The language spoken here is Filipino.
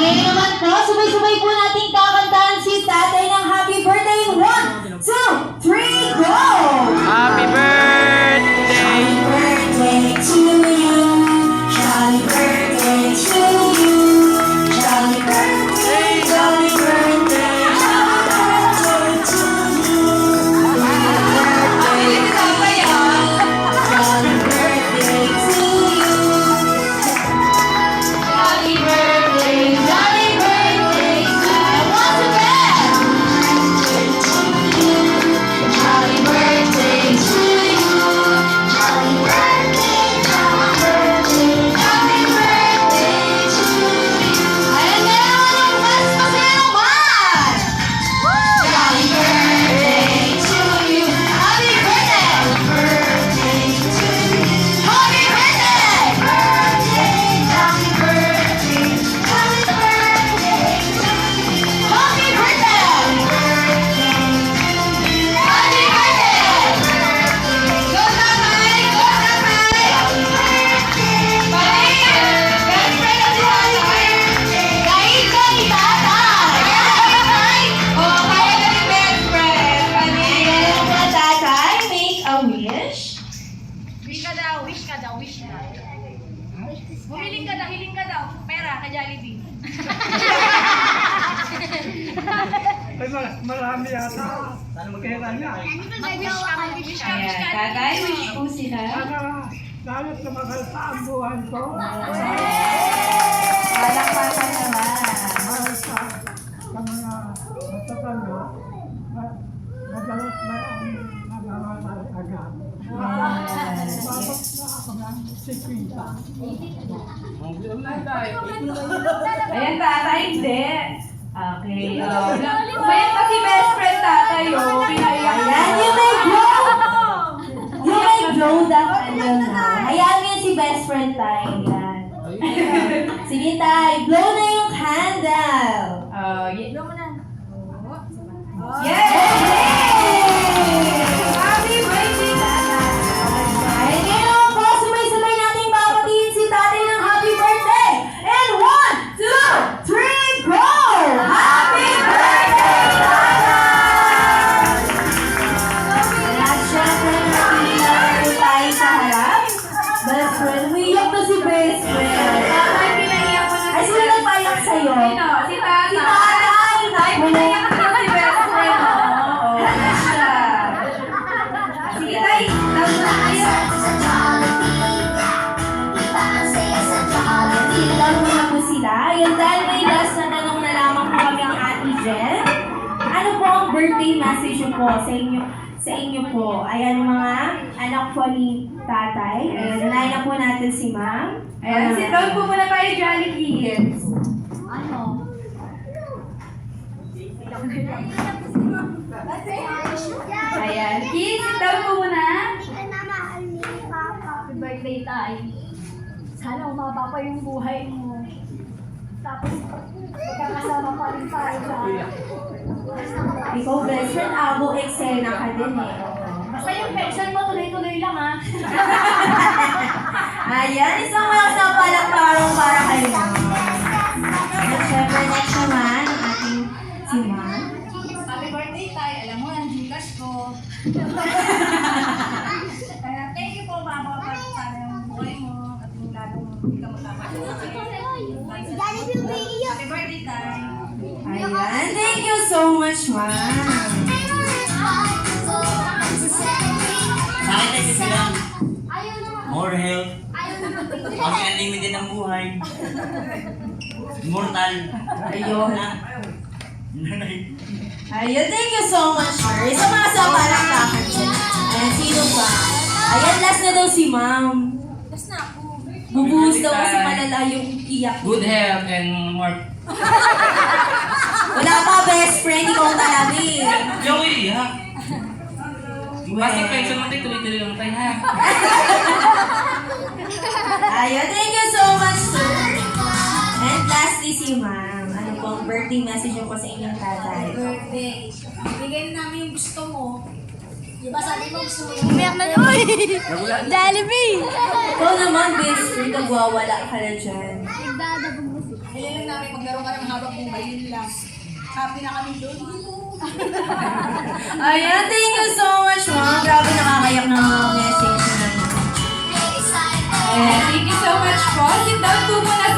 Ngayon naman po, sabay-sabay po nating kakantahan si tatay ng happy birthday. 1, 2, 3, go! Happy birthday! Happy birthday to you. Happy birthday to you. Happy birthday, happy birthday. Happy birthday to you. Happy birthday. Happy birthday to you. Happy birthday, happy birthday to you. Once again. Happy birthday to you. Happy birthday, happy birthday, happy birthday to you. Ayan na naman yung mas masaya naman. Happy birthday to you. Happy birthday. Birthday to you. Happy birthday. Birthday, happy birthday. Happy birthday to you. Happy birthday. Happy birthday. Go tatay! Go tatay! Best friend na si tatay. Kahit ka ni tatay. Oh, kaya ka ni best friend. Ayan na tatay. Make a wish. Wish ka daw, wish ka daw, wish ka. Humiling ka daw, hiling ka daw. Pera ka Jollibee. Ay, marami yata. Kailan niya? Mag-wish ka, mag-wish ka, wish Ayan, ka. tatay, wish po sila. Sana tumagal sa ang buwan ko. Palakpakan naman. Mahal sa mga matatanda. Madalas na ang nagawalan agad. Bakit na ako ng sikwita? Ayan, tatay, hindi. Okay. Umayan pa si best friend tatay, oh. Pinaiyak. Ayan, you may blow. You may blow that candle now. Ayan ngayon si best friend tayo. Ayan. Sige, tay. Blow na yung candle. Blow mo na. Yay! Happy birthday, tatay. Ayan ngayon po, sabay-sabay nating babatiin si tatay ng happy birthday. And 1, 2, 3, go! Happy birthday, tatay! At syempre, nakikilang po tayo sa harap. Best friend, umiyak na si best friend. Tatay, pinaiyak mo na Ay, sino nagpayak sa'yo? Sino? Si tatay. Si tatay! Ay, pinaiyak ka na si best friend. Oo, siya. Sige, tay. Tawag na kayo. Laro na po sila. Yan dahil may last na tanong na lamang po kami ang Ate Jen. Ano po ang birthday message niyo po sa inyo po? Ayan mga anak po ni tatay. Ayan, nanayin na po natin si ma'am. Ayan, sit down po muna tayo, Jolly Kids. Ano? Ayan, kids, sit down po muna. Happy birthday, tay. Sana umaba pa yung buhay mo. Tapos, magkakasama pa rin tayo sa... Ikaw, best friend, abo eksena ka din eh. Basta yung pension mo, tuloy-tuloy lang, ha? Ayan, isang malasang palakparong para kayo. At syempre, next naman, ang ating si ma'am. Happy birthday, tay. Alam mo, ang Gcash ko. Kaya, thank you po, mga kapatid. Sana yung buhay mo at yung lalo mo. Hindi ka magkakasama. Happy birthday, tay. Ayan, thank you so much, ma'am. Bakit ay kasilang more health, mas unlimited ang buhay, immortal. Ayun. Ayun, thank you so much, sir. Isa mga sa palakpakan dyan. Ayan, sino pa? Ayan, last na daw si ma'am. Tapos na ako. Bubuhos daw kasi malala yung iyak. Good health and more... Wala pa, best friend, ikaw talaga eh. Joey, ha? Basta pension mo tayo, tuloy-tuloy lang tayo, ha? Ayun, thank you so much, sir. And lastly, si ma'am. Ano pong birthday message niyo po sa inyong tatay? Birthday. Bigay na namin yung gusto mo. Di ba sabi mo gusto mo yung umiyak na doon? Jollibee! Ikaw naman, Best Friend, nagwawala ka na dyan. Nagdadabog mo siya. Kailan lang namin maglaro ka ng habang buhay, yun lang. Happy na kami doon. Ayan, thank you so much, Mom. Grabe, nakakayak na message na naman. Thank you so much po. Sit down po muna